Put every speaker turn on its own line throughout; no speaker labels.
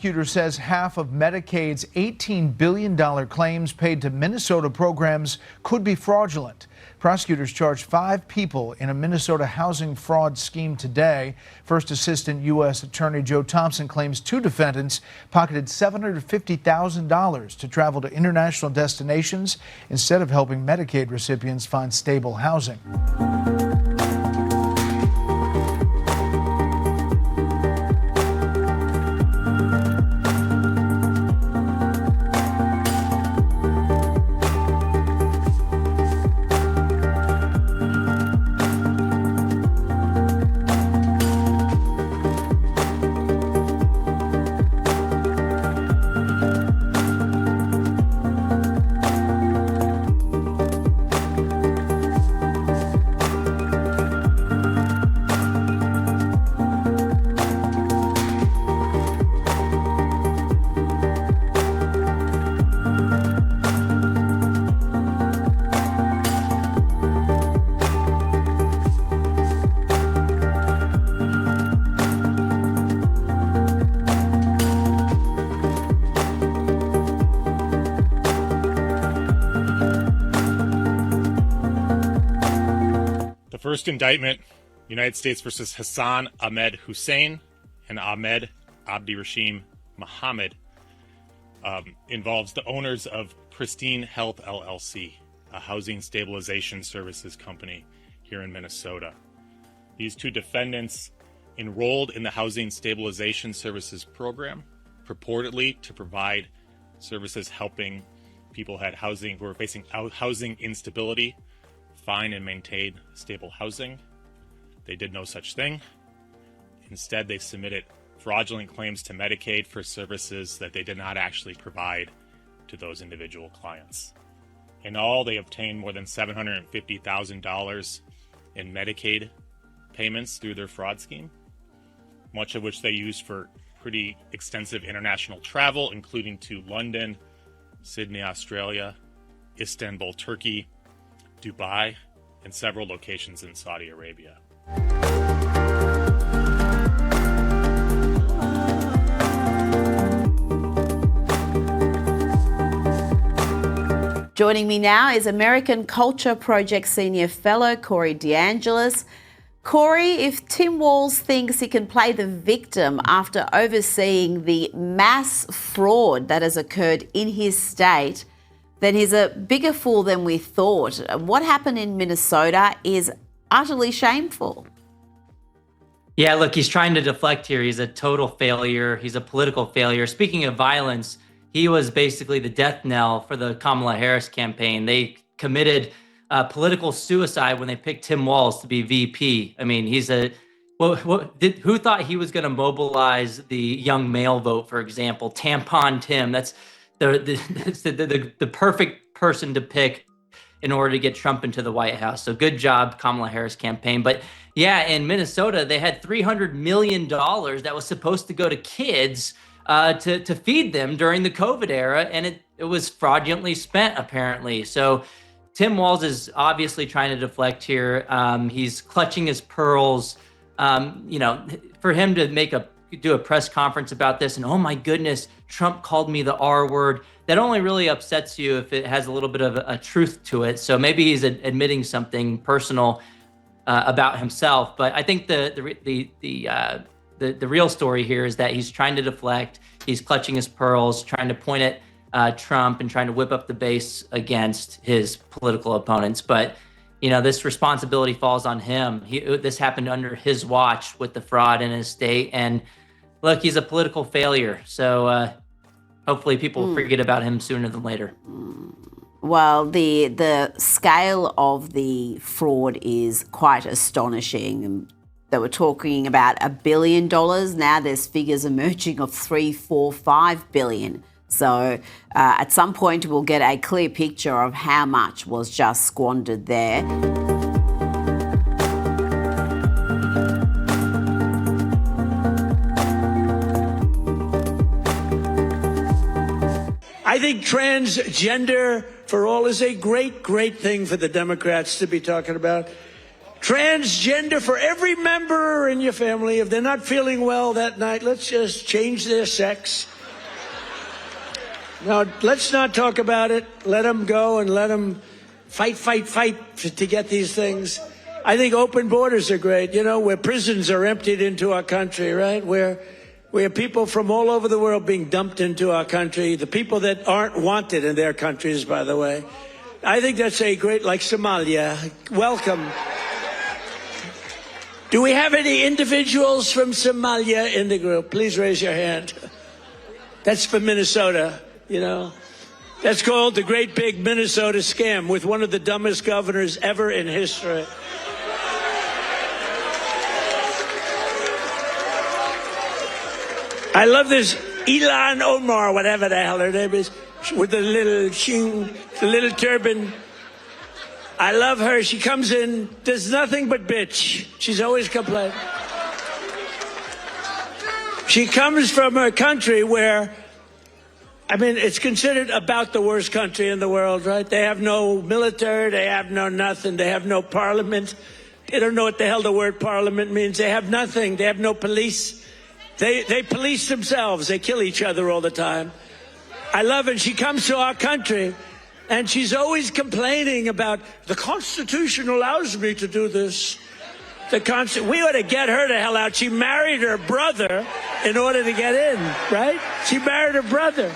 prosecutor says half of Medicaid's $18 billion claims paid to Minnesota programs could be fraudulent. Prosecutors charged 5 people in a Minnesota housing fraud scheme today. First Assistant U.S. Attorney Joe Thompson claims 2 defendants pocketed $750,000 to travel to international destinations instead of helping Medicaid recipients find stable housing.
First indictment, United States versus Hassan Ahmed Hussein and Ahmed Abdirashim Mohammed, involves the owners of Pristine Health LLC, a housing stabilization services company here in Minnesota. These 2 defendants enrolled in the housing stabilization services program, purportedly to provide services helping people who were facing housing instability find and maintain stable housing. They did no such thing. Instead, they submitted fraudulent claims to Medicaid for services that they did not actually provide to those individual clients. In all, they obtained more than $750,000 in Medicaid payments through their fraud scheme, much of which they used for pretty extensive international travel, including to London, Sydney, Australia, Istanbul, Turkey, Dubai, and several locations in Saudi Arabia.
Joining me now is American Culture Project Senior Fellow Corey DeAngelis. Corey, if Tim Walz thinks he can play the victim after overseeing the mass fraud that has occurred in his state, then he's a bigger fool than we thought. What happened in Minnesota is utterly shameful.
Yeah, look, he's trying to deflect here. He's a total failure. He's a political failure. Speaking of violence, he was basically the death knell for the Kamala Harris campaign. They committed political suicide when they picked Tim Walz to be VP. I mean, who thought he was going to mobilize the young male vote, for example? Tampon Tim. That's the perfect person to pick in order to get Trump into the White House. So good job, Kamala Harris campaign. But yeah, in Minnesota, they had $300 million that was supposed to go to kids to feed them during the COVID era, and it was fraudulently spent, apparently. So Tim Walz is obviously trying to deflect here. He's clutching his pearls. For him to do a press conference about this, and oh my goodness, Trump called me the R word. That only really upsets you if it has a little bit of a truth to it. So maybe he's admitting something personal about himself. But I think the real story here is that he's trying to deflect. He's clutching his pearls, trying to point at Trump and trying to whip up the base against his political opponents. But this responsibility falls on him. This happened under his watch with the fraud in his state. And look, he's a political failure. So hopefully people will forget about him sooner than later.
Well, the scale of the fraud is quite astonishing. They were talking about $1 billion. Now there's figures emerging of $3, $4, $5 billion. So at some point we'll get a clear picture of how much was just squandered there.
I think transgender for all is a great, great thing for the Democrats to be talking about. transgender for every member in your family. If they're not feeling well that night, let's just change their sex. Now, let's not talk about it. Let them go and let them fight to get these things. I think open borders are great, you know, where prisons are emptied into our country, right? Where people from all over the world being dumped into our country, the people that aren't wanted in their countries, by the way. I think that's a great, like Somalia. Welcome. Do we have any individuals from Somalia in the group? Please raise your hand. That's for Minnesota, you know. That's called the Great Big Minnesota Scam with one of the dumbest governors ever in history. I love this Ilan Omar, whatever the hell her name is, with the little turban. I love her. She comes in, does nothing but bitch. She's always complaining. She comes from a country where, I mean, it's considered about the worst country in the world, right? They have no military, they have no nothing, they have no parliament. They don't know what the hell the word parliament means. They have nothing. They have no police. They police themselves. They kill each other all the time. I love it. She comes to our country, and she's always complaining about the Constitution allows me to do this. We ought to get her the hell out. She married her brother in order to get in, right? She married her brother.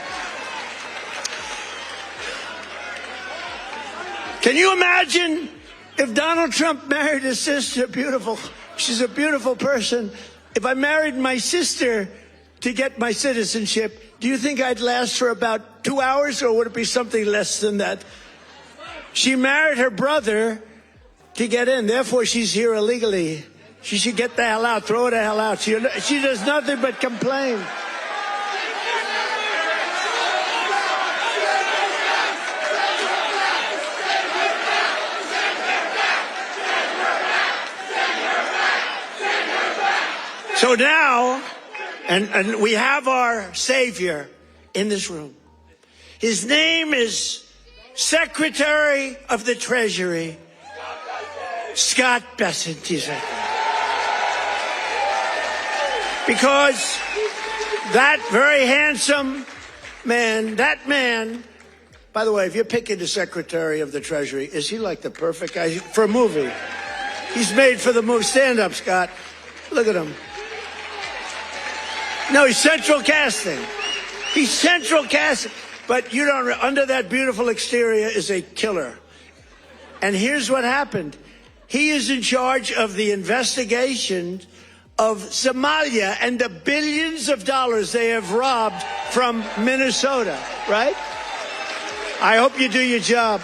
Can you imagine if Donald Trump married his sister? Beautiful. She's a beautiful person. If I married my sister to get my citizenship, do you think I'd last for about 2 hours, or would it be something less than that? She married her brother to get in. Therefore, she's here illegally. She should get the hell out. Throw her the hell out. She does nothing but complain. So now, and we have our Savior in this room. His name is Secretary of the Treasury, Scott Bessent. He's right there. Because that very handsome man, by the way, if you're picking the Secretary of the Treasury, is he like the perfect guy for a movie? He's made for the movie. Stand up, Scott. Look at him. No, he's central casting. He's central casting. But you don't, under that beautiful exterior is a killer. And here's what happened. He is in charge of the investigation of Somalia and the billions of dollars they have robbed from Minnesota, right? I hope you do your job.